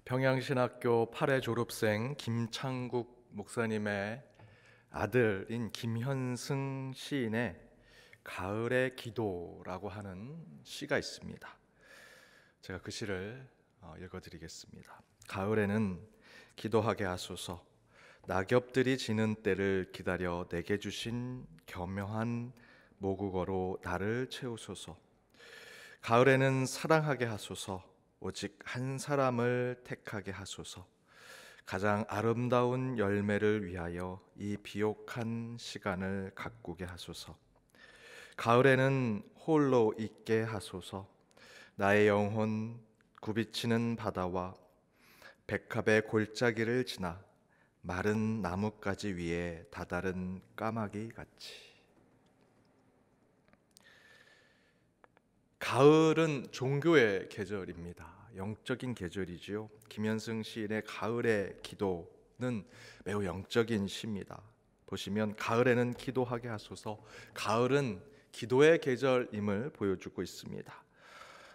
평양신학교 8회 졸업생 김창국 목사님의 아들인 김현승 시인의 가을의 기도라고 하는 시가 있습니다. 제가 그 시를 읽어드리겠습니다. 가을에는 기도하게 하소서. 낙엽들이 지는 때를 기다려 내게 주신 겸허한 모국어로 나를 채우소서. 가을에는 사랑하게 하소서. 오직 한 사람을 택하게 하소서. 가장 아름다운 열매를 위하여 이 비옥한 시간을 가꾸게 하소서. 가을에는 홀로 있게 하소서. 나의 영혼 굽이치는 바다와 백합의 골짜기를 지나 마른 나뭇가지 위에 다다른 까마귀 같이. 가을은 종교의 계절입니다. 영적인 계절이지요. 김현승 시인의 가을의 기도는 매우 영적인 시입니다. 보시면 가을에는 기도하게 하소서. 가을은 기도의 계절임을 보여주고 있습니다.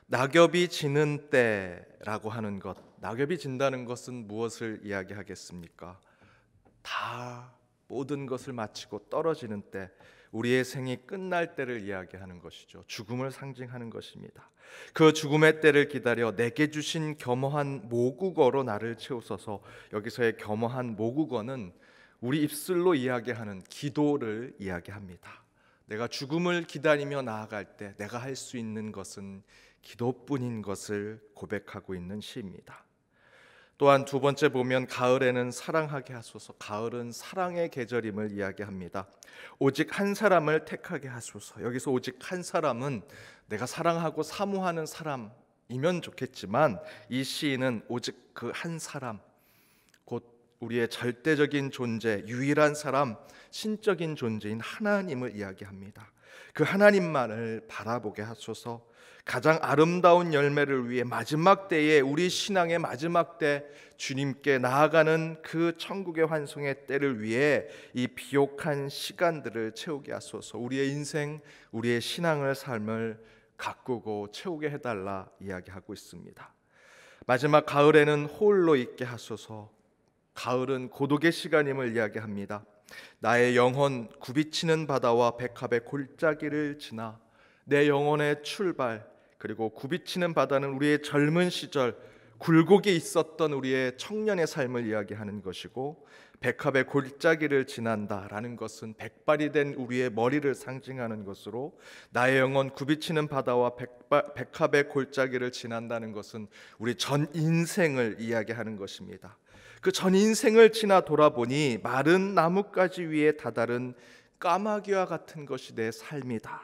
낙엽이 지는 때라고 하는 것, 낙엽이 진다는 것은 무엇을 이야기하겠습니까? 다 모든 것을 마치고 떨어지는 때, 우리의 생이 끝날 때를 이야기하는 것이죠. 죽음을 상징하는 것입니다. 그 죽음의 때를 기다려 내게 주신 겸허한 모국어로 나를 채우소서. 여기서의 겸허한 모국어는 우리 입술로 이야기하는 기도를 이야기합니다. 내가 죽음을 기다리며 나아갈 때 내가 할 수 있는 것은 기도뿐인 것을 고백하고 있는 시입니다. 또한 두 번째 보면 가을에는 사랑하게 하소서. 가을은 사랑의 계절임을 이야기합니다. 오직 한 사람을 택하게 하소서. 여기서 오직 한 사람은 내가 사랑하고 사모하는 사람이면 좋겠지만, 이 시인은 오직 그 한 사람, 곧 우리의 절대적인 존재, 유일한 사람, 신적인 존재인 하나님을 이야기합니다. 그 하나님만을 바라보게 하소서. 가장 아름다운 열매를 위해 마지막 때에, 우리 신앙의 마지막 때 주님께 나아가는 그 천국의 환송의 때를 위해 이 비옥한 시간들을 채우게 하소서. 우리의 인생, 우리의 신앙을 삶을 가꾸고 채우게 해달라 이야기하고 있습니다. 마지막 가을에는 홀로 있게 하소서. 가을은 고독의 시간임을 이야기합니다. 나의 영혼 굽이치는 바다와 백합의 골짜기를 지나, 내 영혼의 출발, 그리고 굽이치는 바다는 우리의 젊은 시절, 굴곡이 있었던 우리의 청년의 삶을 이야기하는 것이고, 백합의 골짜기를 지난다라는 것은 백발이 된 우리의 머리를 상징하는 것으로, 나의 영혼 굽이치는 바다와 백합의 골짜기를 지난다는 것은 우리 전 인생을 이야기하는 것입니다. 그 전 인생을 지나 돌아보니 마른 나뭇가지 위에 다다른 까마귀와 같은 것이 내 삶이다.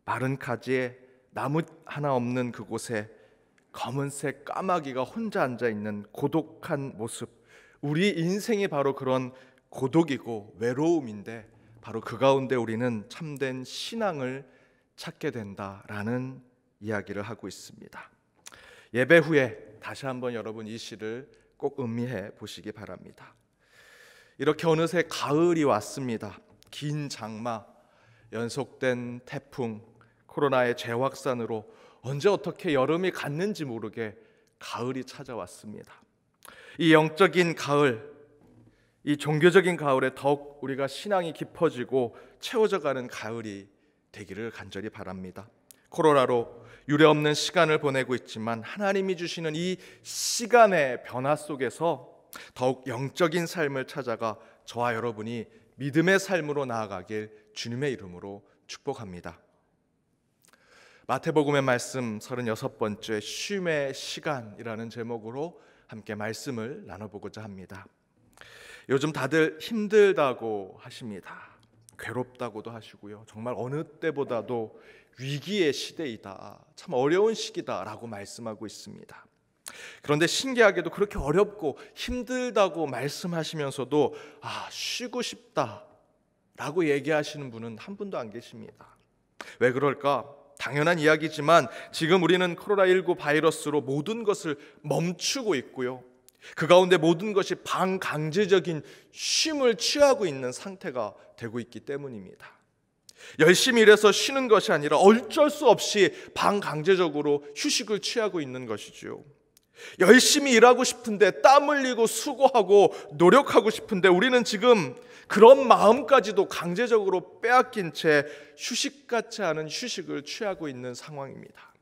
마른 가지에 나무 하나 없는 그곳에 검은색 까마귀가 혼자 앉아있는 고독한 모습, 우리 인생이 바로 그런 고독이고 외로움인데, 바로 그 가운데 우리는 참된 신앙을 찾게 된다라는 이야기를 하고 있습니다. 예배 후에 다시 한번 여러분 이 시를 꼭 음미해 보시기 바랍니다. 이렇게 어느새 가을이 왔습니다. 긴 장마, 연속된 태풍, 코로나의 재확산으로 언제 어떻게 여름이 갔는지 모르게 가을이 찾아왔습니다. 이 영적인 가을, 이 종교적인 가을에 더욱 우리가 신앙이 깊어지고 채워져가는 가을이 되기를 간절히 바랍니다. 코로나로 유례없는 시간을 보내고 있지만, 하나님이 주시는 이 시간의 변화 속에서 더욱 영적인 삶을 찾아가 저와 여러분이 믿음의 삶으로 나아가길 주님의 이름으로 축복합니다. 마태복음의 말씀 36번째 쉼의 시간이라는 제목으로 함께 말씀을 나눠보고자 합니다. 요즘 다들 힘들다고 하십니다. 괴롭다고도 하시고요. 정말 어느 때보다도 위기의 시대이다, 참 어려운 시기다라고 말씀하고 있습니다. 그런데 신기하게도 그렇게 어렵고 힘들다고 말씀하시면서도 쉬고 싶다라고 얘기하시는 분은 한 분도 안 계십니다. 왜 그럴까? 당연한 이야기지만 지금 우리는 코로나19 바이러스로 모든 것을 멈추고 있고요. 그 가운데 모든 것이 반강제적인 쉼을 취하고 있는 상태가 되고 있기 때문입니다. 열심히 일해서 쉬는 것이 아니라 어쩔 수 없이 반강제적으로 휴식을 취하고 있는 것이죠. 열심히 일하고 싶은데, 땀 흘리고 수고하고 노력하고 싶은데 우리는 지금 그런 마음까지도 강제적으로 빼앗긴 채 휴식 같지 않은 휴식을 취하고 있는 상황입니다.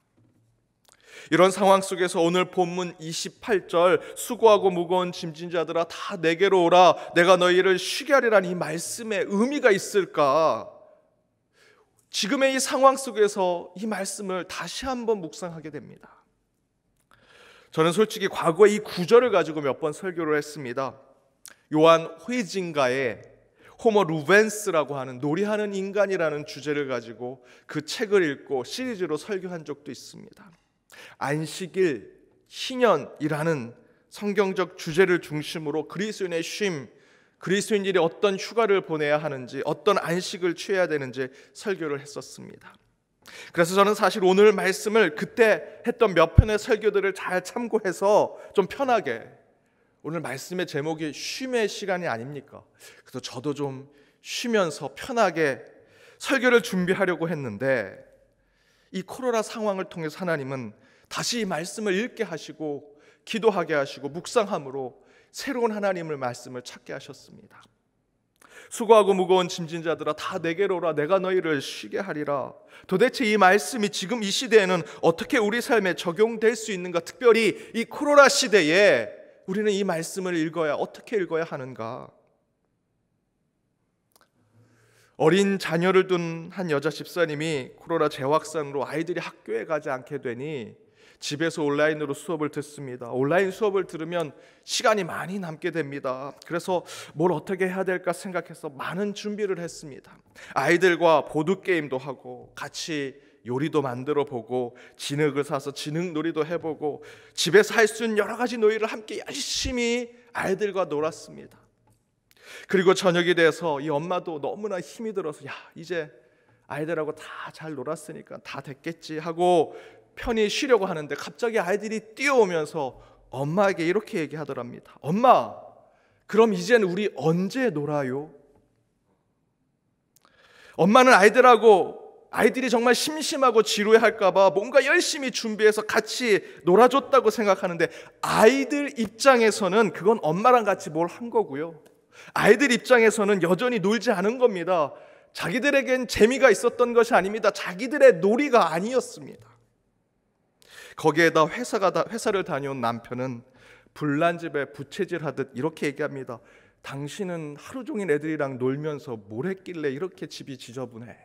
이런 상황 속에서 오늘 본문 28절 수고하고 무거운 짐진 자들아 다 내게로 오라 내가 너희를 쉬게 하리라는 이 말씀에 의미가 있을까? 지금의 이 상황 속에서 이 말씀을 다시 한번 묵상하게 됩니다. 저는 솔직히 과거에 이 구절을 가지고 몇 번 설교를 했습니다. 요한 후이징가의 호모 루벤스라고 하는 놀이하는 인간이라는 주제를 가지고 그 책을 읽고 시리즈로 설교한 적도 있습니다. 안식일, 희년이라는 성경적 주제를 중심으로 그리스도인의 쉼, 그리스도인들이 어떤 휴가를 보내야 하는지, 어떤 안식을 취해야 되는지 설교를 했었습니다. 그래서 저는 사실 오늘 말씀을 그때 했던 몇 편의 설교들을 잘 참고해서 좀 편하게, 오늘 말씀의 제목이 쉼의 시간이 아닙니까? 그래서 저도 좀 쉬면서 편하게 설교를 준비하려고 했는데 이 코로나 상황을 통해서 하나님은 다시 이 말씀을 읽게 하시고 기도하게 하시고 묵상함으로 새로운 하나님의 말씀을 찾게 하셨습니다. 수고하고 무거운 짐진 자들아 다 내게로 오라 내가 너희를 쉬게 하리라. 도대체 이 말씀이 지금 이 시대에는 어떻게 우리 삶에 적용될 수 있는가? 특별히 이 코로나 시대에 우리는 이 말씀을 읽어야 어떻게 읽어야 하는가? 어린 자녀를 둔 한 여자 집사님이 코로나 재확산으로 아이들이 학교에 가지 않게 되니 집에서 온라인으로 수업을 듣습니다. 온라인 수업을 들으면 시간이 많이 남게 됩니다. 그래서 뭘 어떻게 해야 될까 생각해서 많은 준비를 했습니다. 아이들과 보드게임도 하고 같이 요리도 만들어 보고 진흙을 사서 진흙놀이도 해보고 집에서 할 수 있는 여러 가지 놀이를 함께 열심히 아이들과 놀았습니다. 그리고 저녁이 돼서 이 엄마도 너무나 힘이 들어서 야 이제 아이들하고 다 잘 놀았으니까 다 됐겠지 하고 편히 쉬려고 하는데 갑자기 아이들이 뛰어오면서 엄마에게 이렇게 얘기하더랍니다. 엄마, 그럼 이제는 우리 언제 놀아요? 엄마는 아이들이 정말 심심하고 지루해할까 봐 뭔가 열심히 준비해서 같이 놀아줬다고 생각하는데 아이들 입장에서는 그건 엄마랑 같이 뭘 한 거고요. 아이들 입장에서는 여전히 놀지 않은 겁니다. 자기들에겐 재미가 있었던 것이 아닙니다. 자기들의 놀이가 아니었습니다. 거기에다 회사를 다녀온 남편은 불난집에 부채질하듯 이렇게 얘기합니다. 당신은 하루 종일 애들이랑 놀면서 뭘 했길래 이렇게 집이 지저분해?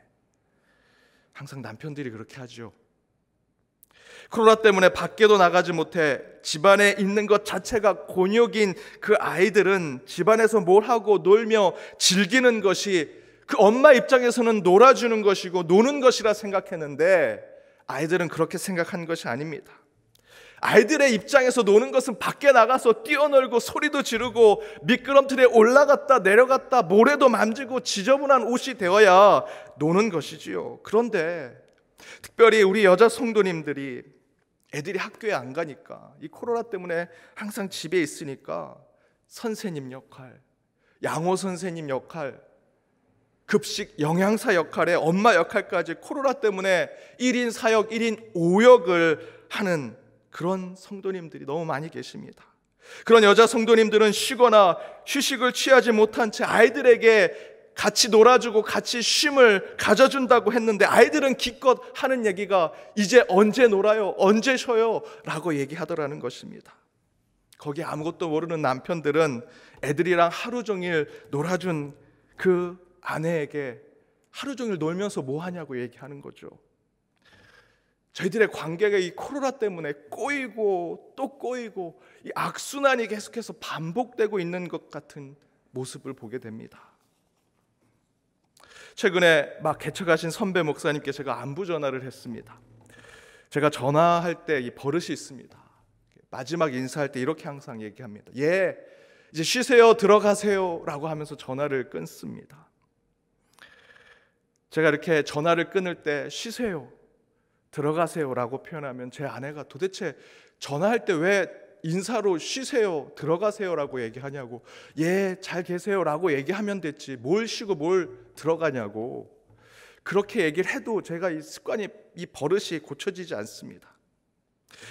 항상 남편들이 그렇게 하죠. 코로나 때문에 밖에도 나가지 못해 집안에 있는 것 자체가 곤욕인 그 아이들은 집안에서 뭘 하고 놀며 즐기는 것이 그 엄마 입장에서는 놀아주는 것이고 노는 것이라 생각했는데 아이들은 그렇게 생각한 것이 아닙니다. 아이들의 입장에서 노는 것은 밖에 나가서 뛰어놀고 소리도 지르고 미끄럼틀에 올라갔다 내려갔다 모래도 만지고 지저분한 옷이 되어야 노는 것이지요. 그런데 특별히 우리 여자 성도님들이 애들이 학교에 안 가니까 이 코로나 때문에 항상 집에 있으니까 선생님 역할, 양호 선생님 역할, 급식 영양사 역할에 엄마 역할까지 코로나 때문에 1인 사역, 1인 5역을 하는 그런 성도님들이 너무 많이 계십니다. 그런 여자 성도님들은 쉬거나 휴식을 취하지 못한 채 아이들에게 같이 놀아주고 같이 쉼을 가져준다고 했는데 아이들은 기껏 하는 얘기가 이제 언제 놀아요? 언제 쉬어요? 라고 얘기하더라는 것입니다. 거기에 아무것도 모르는 남편들은 애들이랑 하루 종일 놀아준 그 아내에게 하루 종일 놀면서 뭐 하냐고 얘기하는 거죠. 저희들의 관계가 이 코로나 때문에 꼬이고 또 꼬이고 이 악순환이 계속해서 반복되고 있는 것 같은 모습을 보게 됩니다. 최근에 막 개척하신 선배 목사님께 제가 안부 전화를 했습니다. 제가 전화할 때 이 버릇이 있습니다. 마지막 인사할 때 이렇게 항상 얘기합니다. 예, 이제 쉬세요, 들어가세요 라고 하면서 전화를 끊습니다. 제가 이렇게 전화를 끊을 때 쉬세요, 들어가세요 라고 표현하면 제 아내가 도대체 전화할 때 왜 인사로 쉬세요, 들어가세요 라고 얘기하냐고, 예, 잘 계세요 라고 얘기하면 됐지 뭘 쉬고 뭘 들어가냐고 그렇게 얘기를 해도 제가 이 습관이, 이 버릇이 고쳐지지 않습니다.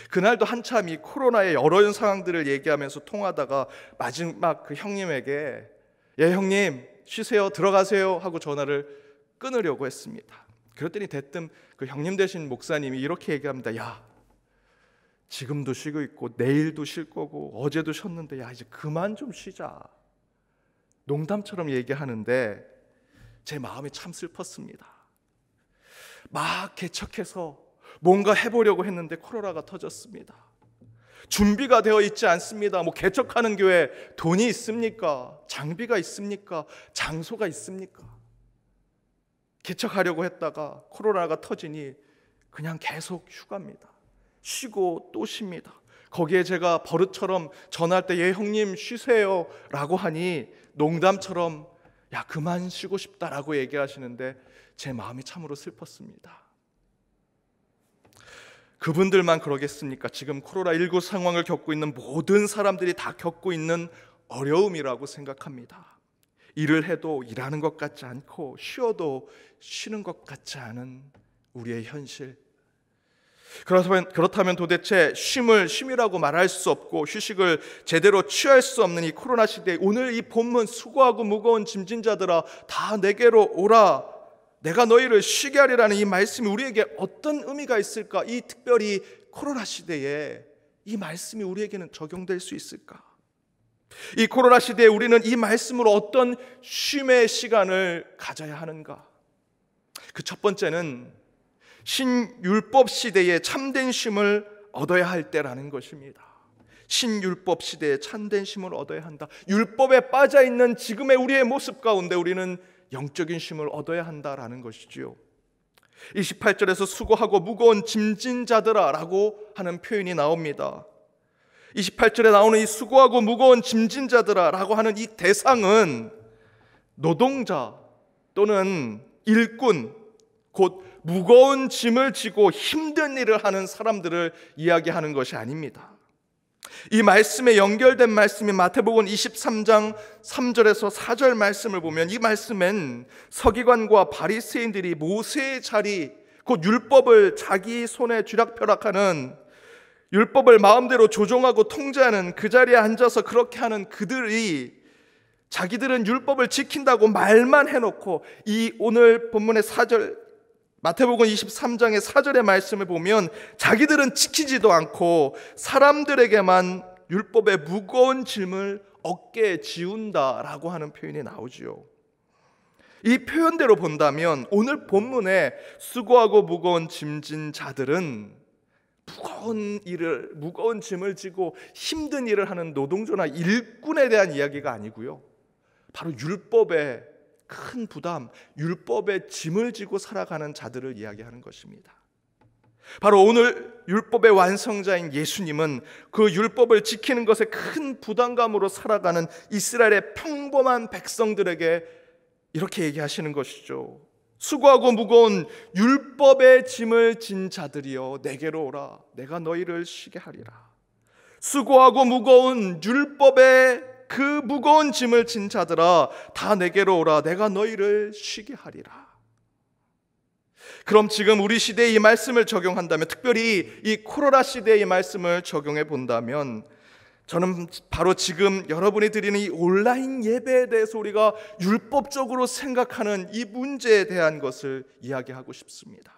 그날도 한참 이 코로나의 여러 상황들을 얘기하면서 통하다가 마지막 그 형님에게 예 형님 쉬세요 들어가세요 하고 전화를 끊으려고 했습니다. 그랬더니 대뜸 그 형님 되신 목사님이 이렇게 얘기합니다. 야 지금도 쉬고 있고 내일도 쉴 거고 어제도 쉬었는데 야 이제 그만 좀 쉬자. 농담처럼 얘기하는데 제 마음이 참 슬펐습니다. 막 개척해서 뭔가 해보려고 했는데 코로나가 터졌습니다. 준비가 되어 있지 않습니다. 뭐 개척하는 교회 돈이 있습니까? 장비가 있습니까? 장소가 있습니까? 개척하려고 했다가 코로나가 터지니 그냥 계속 휴가입니다. 쉬고 또 쉽니다. 거기에 제가 버릇처럼 전화할 때 예 형님 쉬세요 라고 하니 농담처럼 야 그만 쉬고 싶다라고 얘기하시는데 제 마음이 참으로 슬펐습니다. 그분들만 그러겠습니까? 지금 코로나19 상황을 겪고 있는 모든 사람들이 다 겪고 있는 어려움이라고 생각합니다. 일을 해도 일하는 것 같지 않고 쉬어도 쉬는 것 같지 않은 우리의 현실. 그렇다면 도대체 쉼을 쉼이라고 말할 수 없고 휴식을 제대로 취할 수 없는 이 코로나 시대에 오늘 이 본문 수고하고 무거운 짐진 자들아 다 내게로 오라 내가 너희를 쉬게 하리라는 이 말씀이 우리에게 어떤 의미가 있을까? 이 특별히 코로나 시대에 이 말씀이 우리에게는 적용될 수 있을까? 이 코로나 시대에 우리는 이 말씀으로 어떤 쉼의 시간을 가져야 하는가? 그 첫 번째는 신율법 시대에 참된 쉼을 얻어야 할 때라는 것입니다. 신율법 시대에 참된 쉼을 얻어야 한다. 율법에 빠져있는 지금의 우리의 모습 가운데 우리는 영적인 쉼을 얻어야 한다라는 것이지요. 28절에서 수고하고 무거운 짐진 자들아 라고 하는 표현이 나옵니다. 28절에 나오는 이 수고하고 무거운 짐진 자들아 라고 하는 이 대상은 노동자 또는 일꾼 곧 무거운 짐을 지고 힘든 일을 하는 사람들을 이야기하는 것이 아닙니다. 이 말씀에 연결된 말씀이 마태복음 23장 3절에서 4절 말씀을 보면 이 말씀엔 서기관과 바리새인들이 모세의 자리 곧 율법을 자기 손에 쥐락펴락하는 율법을 마음대로 조종하고 통제하는 그 자리에 앉아서 그렇게 하는 그들이 자기들은 율법을 지킨다고 말만 해놓고 이 오늘 본문의 4절 마태복음 23장의 4절의 말씀을 보면 자기들은 지키지도 않고 사람들에게만 율법의 무거운 짐을 어깨에 지운다라고 하는 표현이 나오죠. 이 표현대로 본다면 오늘 본문에 수고하고 무거운 짐진 자들은 무거운 짐을 지고 힘든 일을 하는 노동조나 일꾼에 대한 이야기가 아니고요. 바로 율법의 큰 부담, 율법의 짐을 지고 살아가는 자들을 이야기하는 것입니다. 바로 오늘 율법의 완성자인 예수님은 그 율법을 지키는 것에 큰 부담감으로 살아가는 이스라엘의 평범한 백성들에게 이렇게 얘기하시는 것이죠. 수고하고 무거운 율법의 짐을 진 자들이여 내게로 오라 내가 너희를 쉬게 하리라. 수고하고 무거운 율법의 그 무거운 짐을 진 자들아 다 내게로 오라 내가 너희를 쉬게 하리라. 그럼 지금 우리 시대에 이 말씀을 적용한다면 특별히 이 코로나 시대에 이 말씀을 적용해 본다면 저는 바로 지금 여러분이 드리는 이 온라인 예배에 대해서 우리가 율법적으로 생각하는 이 문제에 대한 것을 이야기하고 싶습니다.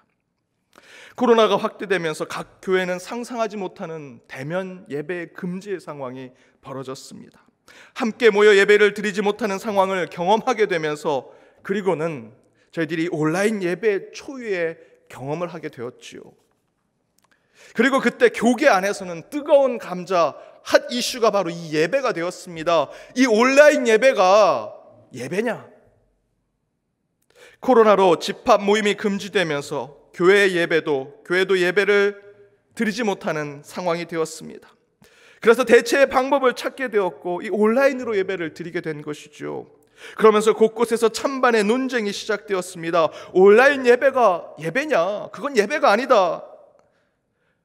코로나가 확대되면서 각 교회는 상상하지 못하는 대면 예배 금지의 상황이 벌어졌습니다. 함께 모여 예배를 드리지 못하는 상황을 경험하게 되면서 그리고는 저희들이 온라인 예배의 초유의 경험을 하게 되었지요. 그리고 그때 교계 안에서는 뜨거운 감자 핫 이슈가 바로 이 예배가 되었습니다. 이 온라인 예배가 예배냐? 코로나로 집합 모임이 금지되면서 교회도 예배를 드리지 못하는 상황이 되었습니다. 그래서 대체의 방법을 찾게 되었고 이 온라인으로 예배를 드리게 된 것이죠. 그러면서 곳곳에서 찬반의 논쟁이 시작되었습니다. 온라인 예배가 예배냐? 그건 예배가 아니다.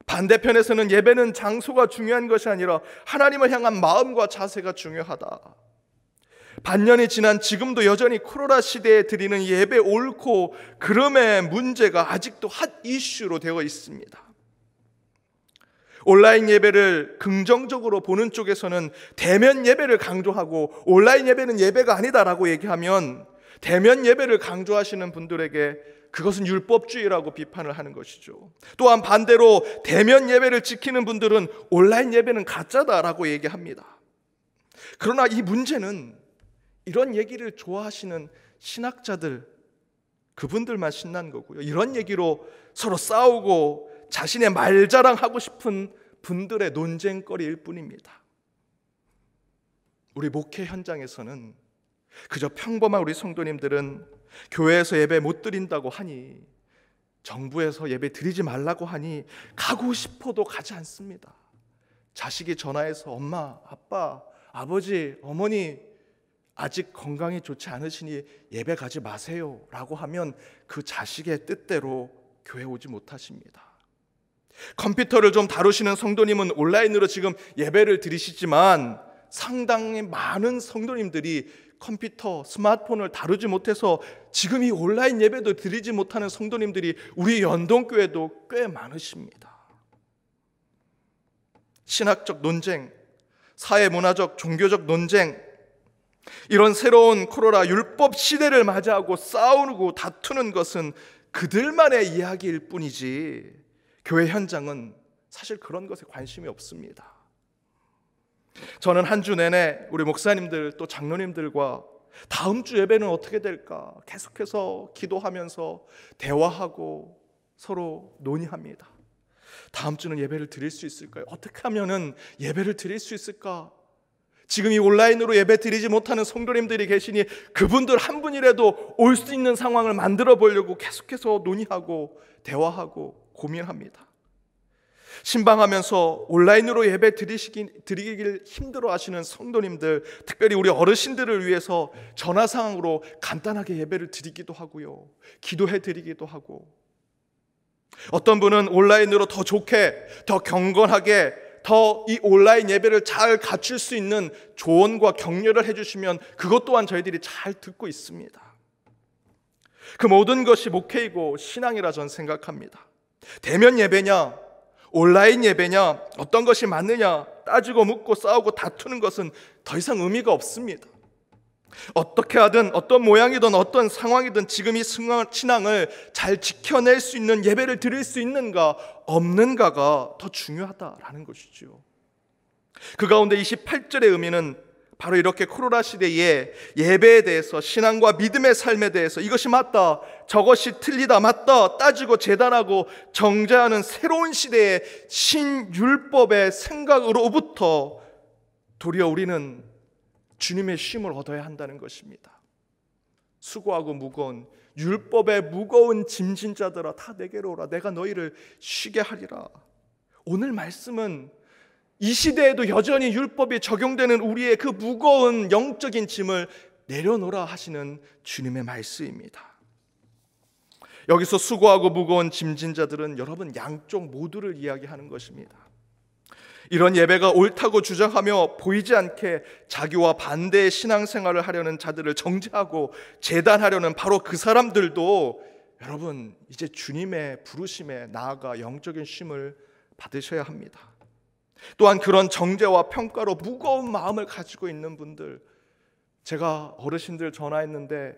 반대편에서는 예배는 장소가 중요한 것이 아니라 하나님을 향한 마음과 자세가 중요하다. 반년이 지난 지금도 여전히 코로나 시대에 드리는 예배 옳고 그름의 문제가 아직도 핫 이슈로 되어 있습니다. 온라인 예배를 긍정적으로 보는 쪽에서는 대면 예배를 강조하고 온라인 예배는 예배가 아니다라고 얘기하면 대면 예배를 강조하시는 분들에게 그것은 율법주의라고 비판을 하는 것이죠. 또한 반대로 대면 예배를 지키는 분들은 온라인 예배는 가짜다라고 얘기합니다. 그러나 이 문제는 이런 얘기를 좋아하시는 신학자들, 그분들만 신난 거고요. 이런 얘기로 서로 싸우고 자신의 말자랑하고 싶은 분들의 논쟁거리일 뿐입니다. 우리 목회 현장에서는 그저 평범한 우리 성도님들은 교회에서 예배 못 드린다고 하니, 정부에서 예배 드리지 말라고 하니 가고 싶어도 가지 않습니다. 자식이 전화해서 엄마, 아빠, 아버지, 어머니 아직 건강이 좋지 않으시니 예배 가지 마세요 라고 하면 그 자식의 뜻대로 교회 오지 못하십니다. 컴퓨터를 좀 다루시는 성도님은 온라인으로 지금 예배를 드리시지만 상당히 많은 성도님들이 컴퓨터, 스마트폰을 다루지 못해서 지금 이 온라인 예배도 드리지 못하는 성도님들이 우리 연동교회도 꽤 많으십니다. 신학적 논쟁, 사회문화적, 종교적 논쟁, 이런 새로운 코로나 율법 시대를 맞이하고 싸우고 다투는 것은 그들만의 이야기일 뿐이지 교회 현장은 사실 그런 것에 관심이 없습니다. 저는 한 주 내내 우리 목사님들 또 장로님들과 다음 주 예배는 어떻게 될까 계속해서 기도하면서 대화하고 서로 논의합니다. 다음 주는 예배를 드릴 수 있을까요? 어떻게 하면은 예배를 드릴 수 있을까? 지금 이 온라인으로 예배 드리지 못하는 성도님들이 계시니 그분들 한 분이라도 올 수 있는 상황을 만들어 보려고 계속해서 논의하고 대화하고 고민합니다. 신방하면서 온라인으로 예배 드리길 힘들어 하시는 성도님들, 특별히 우리 어르신들을 위해서 전화상으로 간단하게 예배를 드리기도 하고요, 기도해 드리기도 하고, 어떤 분은 온라인으로 더 좋게, 더 경건하게, 더 이 온라인 예배를 잘 갖출 수 있는 조언과 격려를 해주시면 그것 또한 저희들이 잘 듣고 있습니다. 그 모든 것이 목회이고 신앙이라 저는 생각합니다. 대면 예배냐 온라인 예배냐, 어떤 것이 맞느냐 따지고 묻고 싸우고 다투는 것은 더 이상 의미가 없습니다. 어떻게 하든 어떤 모양이든 어떤 상황이든 지금 이 신앙을 잘 지켜낼 수 있는 예배를 드릴 수 있는가 없는가가 더 중요하다라는 것이죠. 그 가운데 28절의 의미는 바로 이렇게 코로나 시대에 예배에 대해서, 신앙과 믿음의 삶에 대해서 이것이 맞다, 저것이 틀리다, 맞다 따지고 재단하고 정죄하는 새로운 시대의 신율법의 생각으로부터 도리어 우리는 주님의 쉼을 얻어야 한다는 것입니다. 수고하고 무거운 율법의 무거운 짐진 자들아 다 내게로 오라, 내가 너희를 쉬게 하리라. 오늘 말씀은 이 시대에도 여전히 율법이 적용되는 우리의 그 무거운 영적인 짐을 내려놓으라 하시는 주님의 말씀입니다. 여기서 수고하고 무거운 짐진 자들은 여러분 양쪽 모두를 이야기하는 것입니다. 이런 예배가 옳다고 주장하며 보이지 않게 자기와 반대의 신앙생활을 하려는 자들을 정죄하고 재단하려는 바로 그 사람들도 여러분 이제 주님의 부르심에 나아가 영적인 쉼을 받으셔야 합니다. 또한 그런 정죄와 평가로 무거운 마음을 가지고 있는 분들, 제가 어르신들 전화했는데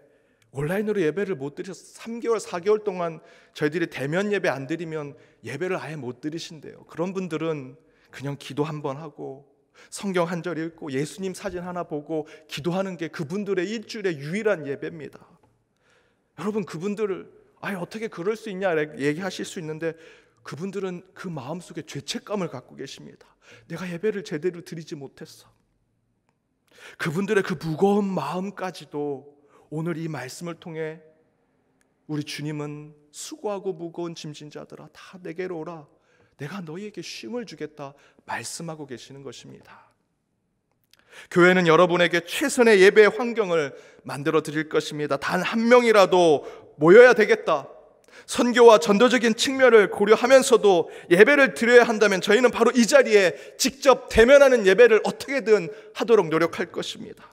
온라인으로 예배를 못 드려서 3개월, 4개월 동안 저희들이 대면 예배 안 드리면 예배를 아예 못 드리신대요. 그런 분들은 그냥 기도 한번 하고 성경 한 절 읽고 예수님 사진 하나 보고 기도하는 게 그분들의 일주일의 유일한 예배입니다. 여러분 그분들을 아예 어떻게 그럴 수 있냐 얘기하실 수 있는데 그분들은 그 마음속에 죄책감을 갖고 계십니다. 내가 예배를 제대로 드리지 못했어. 그분들의 그 무거운 마음까지도 오늘 이 말씀을 통해 우리 주님은 수고하고 무거운 짐진 자들아 다 내게로 오라, 내가 너희에게 쉼을 주겠다 말씀하고 계시는 것입니다. 교회는 여러분에게 최선의 예배의 환경을 만들어 드릴 것입니다. 단 한 명이라도 모여야 되겠다, 선교와 전도적인 측면을 고려하면서도 예배를 드려야 한다면 저희는 바로 이 자리에 직접 대면하는 예배를 어떻게든 하도록 노력할 것입니다.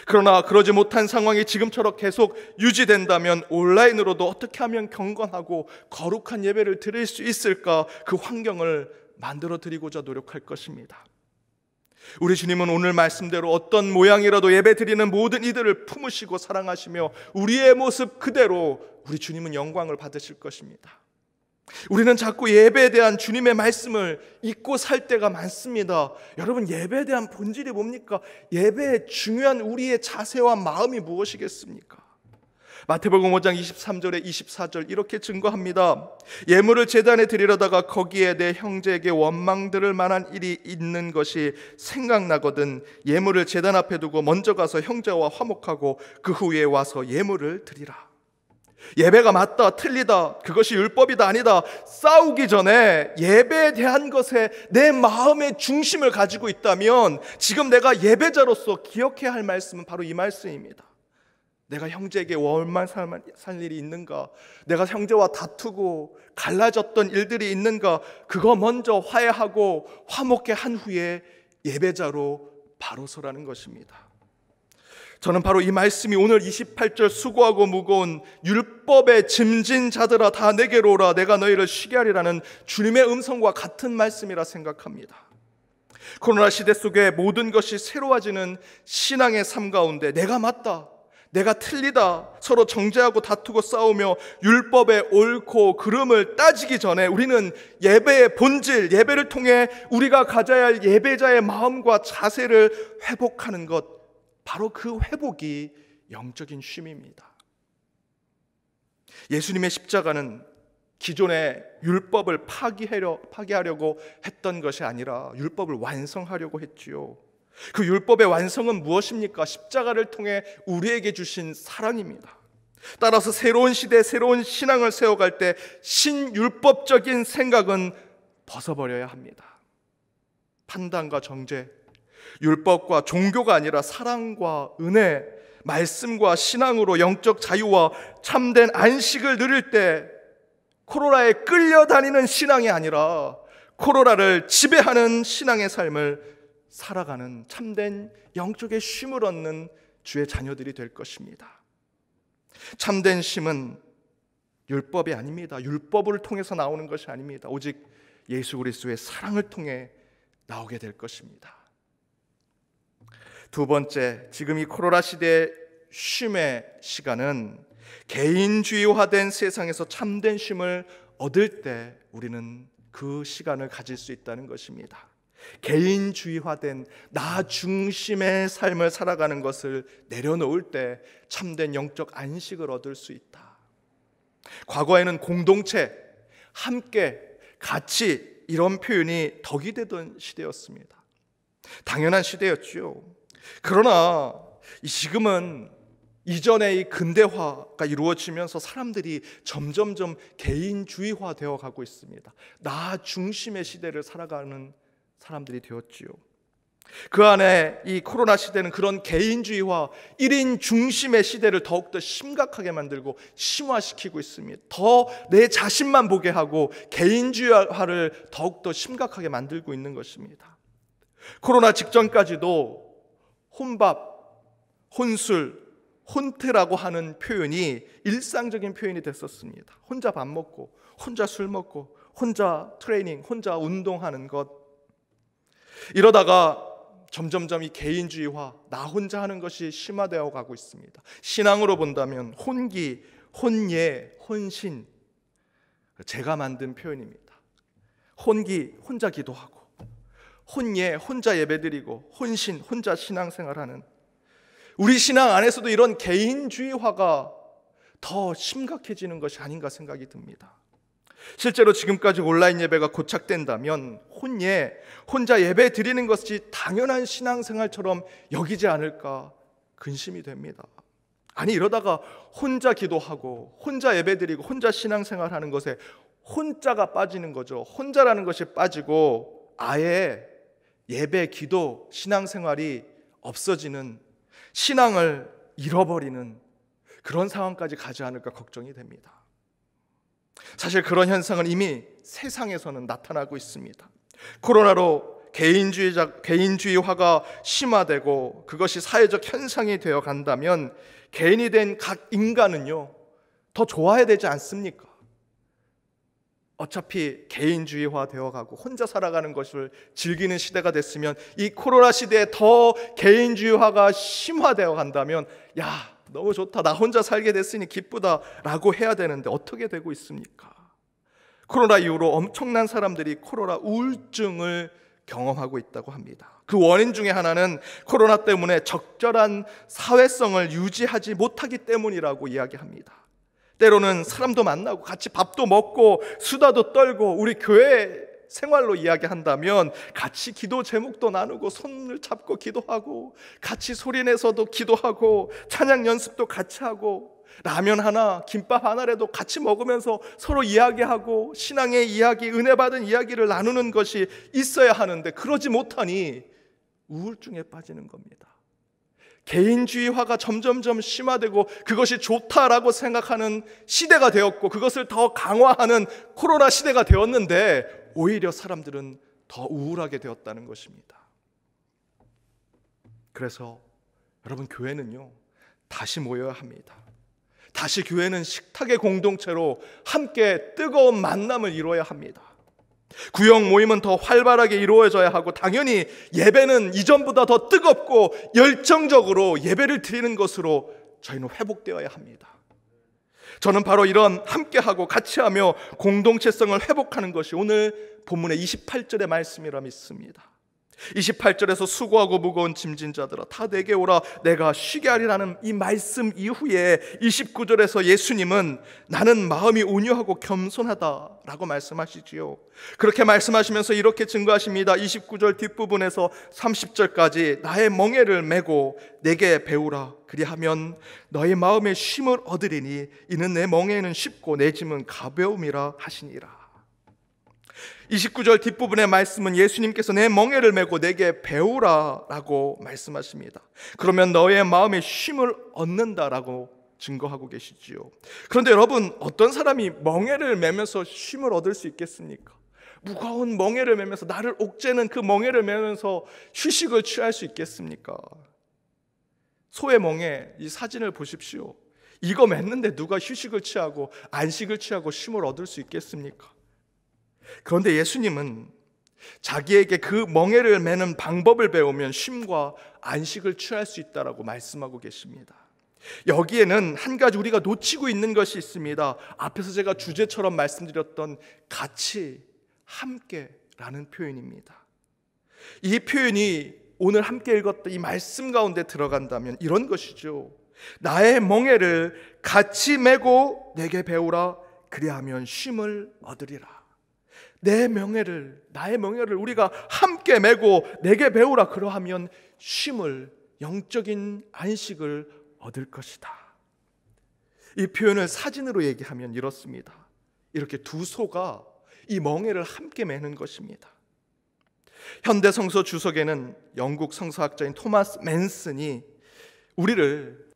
그러나 그러지 못한 상황이 지금처럼 계속 유지된다면 온라인으로도 어떻게 하면 경건하고 거룩한 예배를 드릴 수 있을까, 그 환경을 만들어 드리고자 노력할 것입니다. 우리 주님은 오늘 말씀대로 어떤 모양이라도 예배 드리는 모든 이들을 품으시고 사랑하시며 우리의 모습 그대로 우리 주님은 영광을 받으실 것입니다. 우리는 자꾸 예배에 대한 주님의 말씀을 잊고 살 때가 많습니다. 여러분, 예배에 대한 본질이 뭡니까? 예배의 중요한 우리의 자세와 마음이 무엇이겠습니까? 마태복음 5장 23절에 24절 이렇게 증거합니다. 예물을 제단에 드리려다가 거기에 내 형제에게 원망 들을 만한 일이 있는 것이 생각나거든 예물을 제단 앞에 두고 먼저 가서 형제와 화목하고 그 후에 와서 예물을 드리라. 예배가 맞다, 틀리다, 그것이 율법이다, 아니다 싸우기 전에 예배에 대한 것에 내 마음의 중심을 가지고 있다면 지금 내가 예배자로서 기억해야 할 말씀은 바로 이 말씀입니다. 내가 형제에게 원망 살 일이 있는가? 내가 형제와 다투고 갈라졌던 일들이 있는가? 그거 먼저 화해하고 화목해 한 후에 예배자로 바로 서라는 것입니다. 저는 바로 이 말씀이 오늘 28절 수고하고 무거운 율법의 짐진 자들아 다 내게로 오라 내가 너희를 쉬게 하리라는 주님의 음성과 같은 말씀이라 생각합니다. 코로나 시대 속에 모든 것이 새로워지는 신앙의 삶 가운데 내가 맞다, 내가 틀리다, 서로 정죄하고 다투고 싸우며 율법의 옳고 그름을 따지기 전에 우리는 예배의 본질, 예배를 통해 우리가 가져야 할 예배자의 마음과 자세를 회복하는 것, 바로 그 회복이 영적인 쉼입니다. 예수님의 십자가는 기존의 율법을 파기하려고 했던 것이 아니라 율법을 완성하려고 했지요. 그 율법의 완성은 무엇입니까? 십자가를 통해 우리에게 주신 사랑입니다. 따라서 새로운 시대, 새로운 신앙을 세워갈 때 신율법적인 생각은 벗어버려야 합니다. 판단과 정죄, 율법과 종교가 아니라 사랑과 은혜, 말씀과 신앙으로 영적 자유와 참된 안식을 누릴 때 코로나에 끌려다니는 신앙이 아니라 코로나를 지배하는 신앙의 삶을 살아가는 참된 영적의 쉼을 얻는 주의 자녀들이 될 것입니다. 참된 쉼은 율법이 아닙니다. 율법을 통해서 나오는 것이 아닙니다. 오직 예수 그리스도의 사랑을 통해 나오게 될 것입니다. 두 번째, 지금 이 코로나 시대의 쉼의 시간은 개인주의화된 세상에서 참된 쉼을 얻을 때 우리는 그 시간을 가질 수 있다는 것입니다. 개인주의화된 나 중심의 삶을 살아가는 것을 내려놓을 때 참된 영적 안식을 얻을 수 있다. 과거에는 공동체, 함께, 같이 이런 표현이 덕이 되던 시대였습니다. 당연한 시대였죠. 그러나 지금은 이전의 이 근대화가 이루어지면서 사람들이 점점점 개인주의화 되어 가고 있습니다. 나 중심의 시대를 살아가는 사람들이 되었지요. 그 안에 이 코로나 시대는 그런 개인주의화, 1인 중심의 시대를 더욱더 심각하게 만들고 심화시키고 있습니다. 더 내 자신만 보게 하고 개인주의화를 더욱더 심각하게 만들고 있는 것입니다. 코로나 직전까지도 혼밥, 혼술, 혼태라고 하는 표현이 일상적인 표현이 됐었습니다. 혼자 밥 먹고, 혼자 술 먹고, 혼자 트레이닝, 혼자 운동하는 것. 이러다가 점점점 이 개인주의화, 나 혼자 하는 것이 심화되어 가고 있습니다. 신앙으로 본다면 혼기, 혼예, 혼신, 제가 만든 표현입니다. 혼기, 혼자 기도하고, 혼예, 혼자 예배드리고, 혼신, 혼자 신앙생활하는, 우리 신앙 안에서도 이런 개인주의화가 더 심각해지는 것이 아닌가 생각이 듭니다. 실제로 지금까지 온라인 예배가 고착된다면 혼예, 혼자 예배 드리는 것이 당연한 신앙생활처럼 여기지 않을까 근심이 됩니다. 아니, 이러다가 혼자 기도하고 혼자 예배 드리고 혼자 신앙생활하는 것에 혼자가 빠지는 거죠. 혼자라는 것이 빠지고 아예 예배, 기도, 신앙생활이 없어지는, 신앙을 잃어버리는 그런 상황까지 가지 않을까 걱정이 됩니다. 사실 그런 현상은 이미 세상에서는 나타나고 있습니다. 코로나로 개인주의화가 심화되고 그것이 사회적 현상이 되어 간다면 개인이 된 각 인간은요, 더 좋아야 되지 않습니까? 어차피 개인주의화 되어가고 혼자 살아가는 것을 즐기는 시대가 됐으면, 이 코로나 시대에 더 개인주의화가 심화되어 간다면 야, 너무 좋다, 나 혼자 살게 됐으니 기쁘다 라고 해야 되는데 어떻게 되고 있습니까? 코로나 이후로 엄청난 사람들이 코로나 우울증을 경험하고 있다고 합니다. 그 원인 중에 하나는 코로나 때문에 적절한 사회성을 유지하지 못하기 때문이라고 이야기합니다. 때로는 사람도 만나고 같이 밥도 먹고 수다도 떨고, 우리 교회 생활로 이야기한다면 같이 기도 제목도 나누고 손을 잡고 기도하고 같이 소리내서도 기도하고 찬양 연습도 같이 하고 라면 하나 김밥 하나라도 같이 먹으면서 서로 이야기하고 신앙의 이야기, 은혜 받은 이야기를 나누는 것이 있어야 하는데 그러지 못하니 우울증에 빠지는 겁니다. 개인주의화가 점점점 심화되고 그것이 좋다라고 생각하는 시대가 되었고, 그것을 더 강화하는 코로나 시대가 되었는데 오히려 사람들은 더 우울하게 되었다는 것입니다. 그래서 여러분, 교회는요 다시 모여야 합니다. 다시 교회는 식탁의 공동체로 함께 뜨거운 만남을 이루어야 합니다. 구역 모임은 더 활발하게 이루어져야 하고, 당연히 예배는 이전보다 더 뜨겁고 열정적으로 예배를 드리는 것으로 저희는 회복되어야 합니다. 저는 바로 이런 함께하고 같이하며 공동체성을 회복하는 것이 오늘 본문의 28절의 말씀이라 믿습니다. 28절에서 수고하고 무거운 짐진 자들아 다 내게 오라 내가 쉬게 하리라는 이 말씀 이후에 29절에서 예수님은 나는 마음이 온유하고 겸손하다라고 말씀하시지요. 그렇게 말씀하시면서 이렇게 증거하십니다. 29절 뒷부분에서 30절까지 나의 멍에를 메고 내게 배우라 그리하면 너의 마음에 쉼을 얻으리니 이는 내 멍에는 쉽고 내 짐은 가벼움이라 하시니라. 29절 뒷부분의 말씀은 예수님께서 내 멍에를 메고 내게 배우라 라고 말씀하십니다. 그러면 너의 마음에 쉼을 얻는다라고 증거하고 계시지요. 그런데 여러분, 어떤 사람이 멍에를 메면서 쉼을 얻을 수 있겠습니까? 무거운 멍에를 메면서, 나를 옥죄는 그 멍에를 메면서 휴식을 취할 수 있겠습니까? 소의 멍에, 이 사진을 보십시오. 이거 맸는데 누가 휴식을 취하고 안식을 취하고 쉼을 얻을 수 있겠습니까? 그런데 예수님은 자기에게 그 멍에를 매는 방법을 배우면 쉼과 안식을 취할 수 있다라고 말씀하고 계십니다. 여기에는 한 가지 우리가 놓치고 있는 것이 있습니다. 앞에서 제가 주제처럼 말씀드렸던 같이, 함께라는 표현입니다. 이 표현이 오늘 함께 읽었던 이 말씀 가운데 들어간다면 이런 것이죠. 나의 멍에를 같이 메고 내게 배우라 그리하면 쉼을 얻으리라. 나의 멍에를 우리가 함께 메고 내게 배우라 그러하면 쉼을, 영적인 안식을 얻을 것이다. 이 표현을 사진으로 얘기하면 이렇습니다. 이렇게 두 소가 이 멍에를 함께 매는 것입니다. 현대 성서 주석에는 영국 성서학자인 토마스 맨슨이 우리를,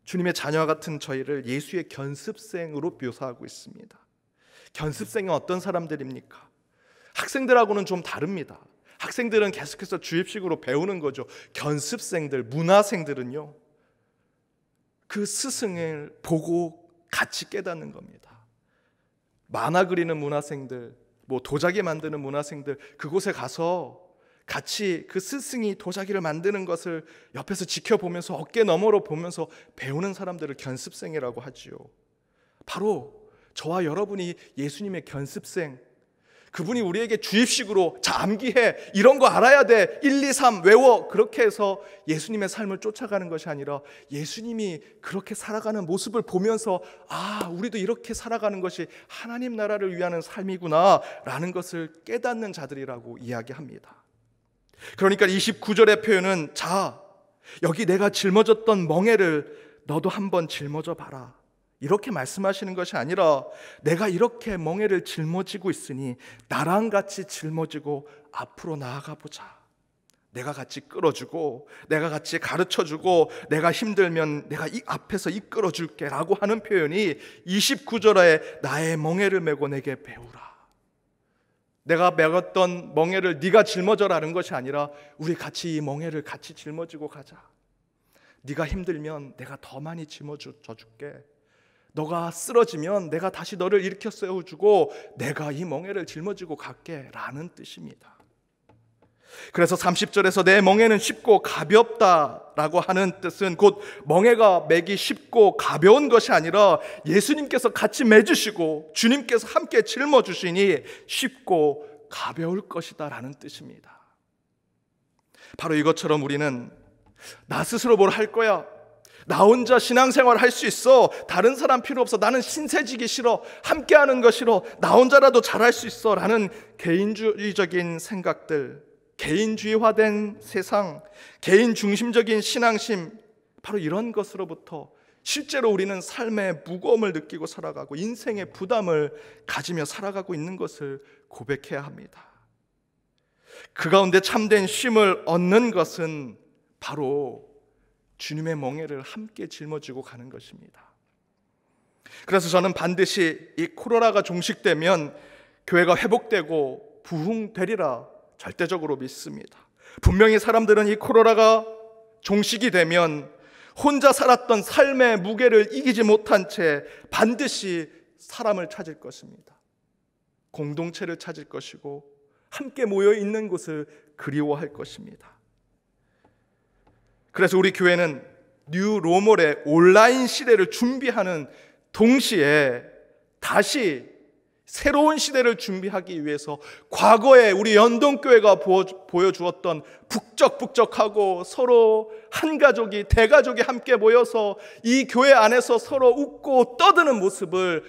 주님의 자녀와 같은 저희를 예수의 견습생으로 묘사하고 있습니다. 견습생은 어떤 사람들입니까? 학생들하고는 좀 다릅니다. 학생들은 계속해서 주입식으로 배우는 거죠. 견습생들, 문화생들은요, 그 스승을 보고 같이 깨닫는 겁니다. 만화 그리는 문화생들, 도자기 만드는 문화생들, 그곳에 가서 같이 그 스승이 도자기를 만드는 것을 옆에서 지켜보면서 어깨 너머로 보면서 배우는 사람들을 견습생이라고 하지요. 바로 저와 여러분이 예수님의 견습생, 그분이 우리에게 주입식으로 자 암기해, 이런 거 알아야 돼, 1, 2, 3 외워, 그렇게 해서 예수님의 삶을 쫓아가는 것이 아니라 예수님이 그렇게 살아가는 모습을 보면서 우리도 이렇게 살아가는 것이 하나님 나라를 위하는 삶이구나 라는 것을 깨닫는 자들이라고 이야기합니다. 그러니까 29절의 표현은 자, 여기 내가 짊어졌던 멍에를 너도 한번 짊어져 봐라, 이렇게 말씀하시는 것이 아니라 내가 이렇게 멍에를 짊어지고 있으니 나랑 같이 짊어지고 앞으로 나아가 보자. 내가 같이 끌어주고 내가 같이 가르쳐주고 내가 힘들면 내가 이 앞에서 이끌어줄게 라고 하는 표현이 29절에 나의 멍에를 메고 내게 배우라. 내가 메었던 멍에를 네가 짊어져라는 것이 아니라 우리 같이 이 멍에를 같이 짊어지고 가자. 네가 힘들면 내가 더 많이 짊어져 줄게. 너가 쓰러지면 내가 다시 너를 일으켜 세워주고 내가 이 멍에를 짊어지고 갈게 라는 뜻입니다. 그래서 30절에서 내 멍에는 쉽고 가볍다라고 하는 뜻은 곧 멍에가 매기 쉽고 가벼운 것이 아니라 예수님께서 같이 매주시고 주님께서 함께 짊어주시니 쉽고 가벼울 것이다 라는 뜻입니다. 바로 이것처럼 우리는 나 스스로 뭘 할 거야, 나 혼자 신앙생활 할 수 있어, 다른 사람 필요 없어, 나는 신세지기 싫어, 함께하는 거 싫어, 나 혼자라도 잘할 수 있어 라는 개인주의적인 생각들, 개인주의화된 세상, 개인 중심적인 신앙심, 바로 이런 것으로부터 실제로 우리는 삶의 무거움을 느끼고 살아가고 인생의 부담을 가지며 살아가고 있는 것을 고백해야 합니다. 그 가운데 참된 쉼을 얻는 것은 바로 주님의 멍에를 함께 짊어지고 가는 것입니다. 그래서 저는 반드시 이 코로나가 종식되면 교회가 회복되고 부흥되리라 절대적으로 믿습니다. 분명히 사람들은 이 코로나가 종식이 되면 혼자 살았던 삶의 무게를 이기지 못한 채 반드시 사람을 찾을 것입니다. 공동체를 찾을 것이고 함께 모여 있는 곳을 그리워할 것입니다. 그래서 우리 교회는 뉴 노멀의 온라인 시대를 준비하는 동시에 다시 새로운 시대를 준비하기 위해서 과거에 우리 연동교회가 보여주었던 북적북적하고 서로 한 가족이 대가족이 함께 모여서 이 교회 안에서 서로 웃고 떠드는 모습을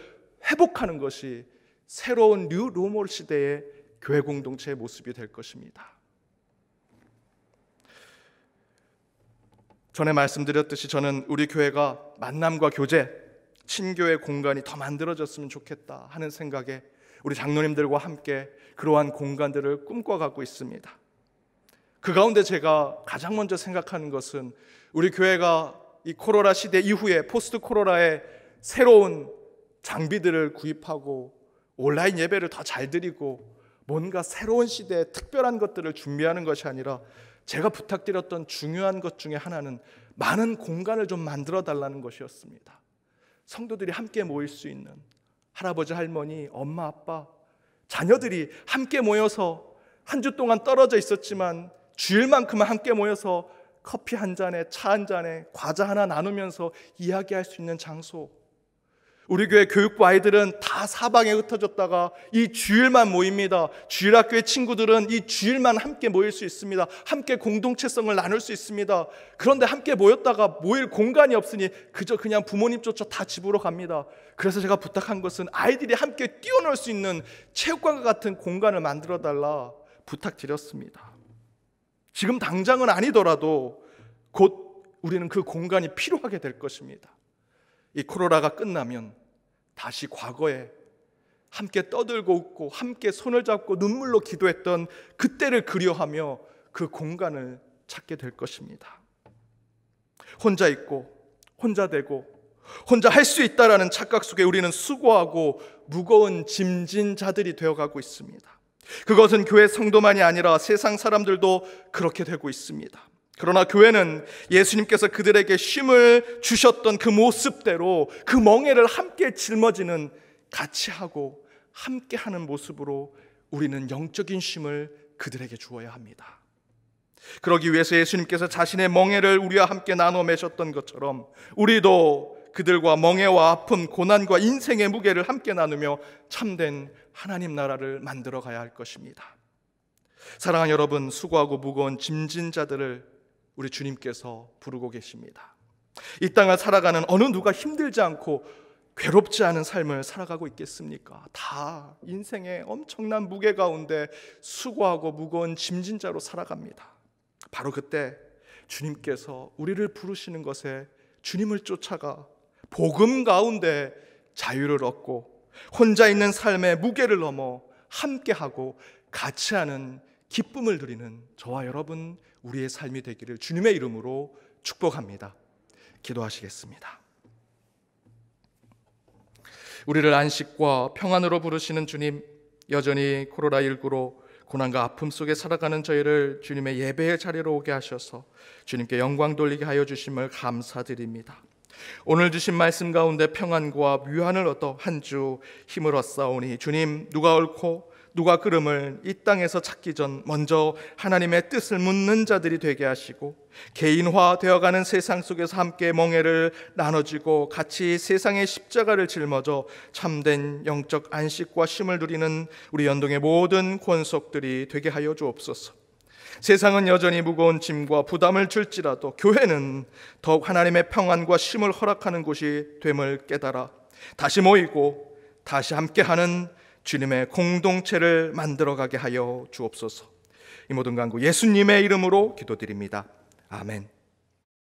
회복하는 것이 새로운 뉴 노멀 시대의 교회 공동체의 모습이 될 것입니다. 전에 말씀드렸듯이 저는 우리 교회가 만남과 교제, 친교의 공간이 더 만들어졌으면 좋겠다 하는 생각에 우리 장로님들과 함께 그러한 공간들을 꿈꿔가고 있습니다. 그 가운데 제가 가장 먼저 생각하는 것은 우리 교회가 이 코로나 시대 이후에 포스트 코로나의 새로운 장비들을 구입하고 온라인 예배를 더 잘 드리고 뭔가 새로운 시대에 특별한 것들을 준비하는 것이 아니라 제가 부탁드렸던 중요한 것 중에 하나는 많은 공간을 좀 만들어 달라는 것이었습니다. 성도들이 함께 모일 수 있는, 할아버지, 할머니, 엄마, 아빠, 자녀들이 함께 모여서 한 주 동안 떨어져 있었지만 주일만큼은 함께 모여서 커피 한 잔에, 차 한 잔에, 과자 하나 나누면서 이야기할 수 있는 장소. 우리 교회 교육부 아이들은 다 사방에 흩어졌다가 이 주일만 모입니다. 주일학교의 친구들은 이 주일만 함께 모일 수 있습니다. 함께 공동체성을 나눌 수 있습니다. 그런데 함께 모였다가 모일 공간이 없으니 그저 그냥 부모님 쫓아 다 집으로 갑니다. 그래서 제가 부탁한 것은 아이들이 함께 뛰어놀 수 있는 체육관과 같은 공간을 만들어달라 부탁드렸습니다. 지금 당장은 아니더라도 곧 우리는 그 공간이 필요하게 될 것입니다. 이 코로나가 끝나면 다시 과거에 함께 떠들고 웃고 함께 손을 잡고 눈물로 기도했던 그때를 그리워하며 그 공간을 찾게 될 것입니다. 혼자 있고 혼자 되고 혼자 할 수 있다라는 착각 속에 우리는 수고하고 무거운 짐진 자들이 되어가고 있습니다. 그것은 교회 성도만이 아니라 세상 사람들도 그렇게 되고 있습니다. 그러나 교회는 예수님께서 그들에게 쉼을 주셨던 그 모습대로 그 멍에를 함께 짊어지는, 같이 하고 함께 하는 모습으로 우리는 영적인 쉼을 그들에게 주어야 합니다. 그러기 위해서 예수님께서 자신의 멍에를 우리와 함께 나눠 매셨던 것처럼 우리도 그들과 멍에와 아픔, 고난과 인생의 무게를 함께 나누며 참된 하나님 나라를 만들어 가야 할 것입니다. 사랑하는 여러분, 수고하고 무거운 짐진 자들을 우리 주님께서 부르고 계십니다. 이 땅을 살아가는 어느 누가 힘들지 않고 괴롭지 않은 삶을 살아가고 있겠습니까? 다 인생의 엄청난 무게 가운데 수고하고 무거운 짐진 자로 살아갑니다. 바로 그때 주님께서 우리를 부르시는 것에 주님을 쫓아가 복음 가운데 자유를 얻고 혼자 있는 삶의 무게를 넘어 함께하고 같이 하는 기쁨을 누리는 저와 여러분, 우리의 삶이 되기를 주님의 이름으로 축복합니다. 기도하시겠습니다. 우리를 안식과 평안으로 부르시는 주님, 여전히 코로나19로 고난과 아픔 속에 살아가는 저희를 주님의 예배의 자리로 오게 하셔서 주님께 영광 돌리게 하여 주심을 감사드립니다. 오늘 주신 말씀 가운데 평안과 위안을 얻어 한 주 힘을 얻사오니 주님, 누가 옳고 누가 그름을 이 땅에서 찾기 전 먼저 하나님의 뜻을 묻는 자들이 되게 하시고, 개인화되어가는 세상 속에서 함께 멍에를 나눠지고 같이 세상의 십자가를 짊어져 참된 영적 안식과 쉼을 누리는 우리 연동의 모든 권속들이 되게 하여 주옵소서. 세상은 여전히 무거운 짐과 부담을 줄지라도 교회는 더욱 하나님의 평안과 쉼을 허락하는 곳이 됨을 깨달아 다시 모이고 다시 함께하는 주님의 공동체를 만들어가게 하여 주옵소서. 이 모든 간구 예수님의 이름으로 기도드립니다. 아멘.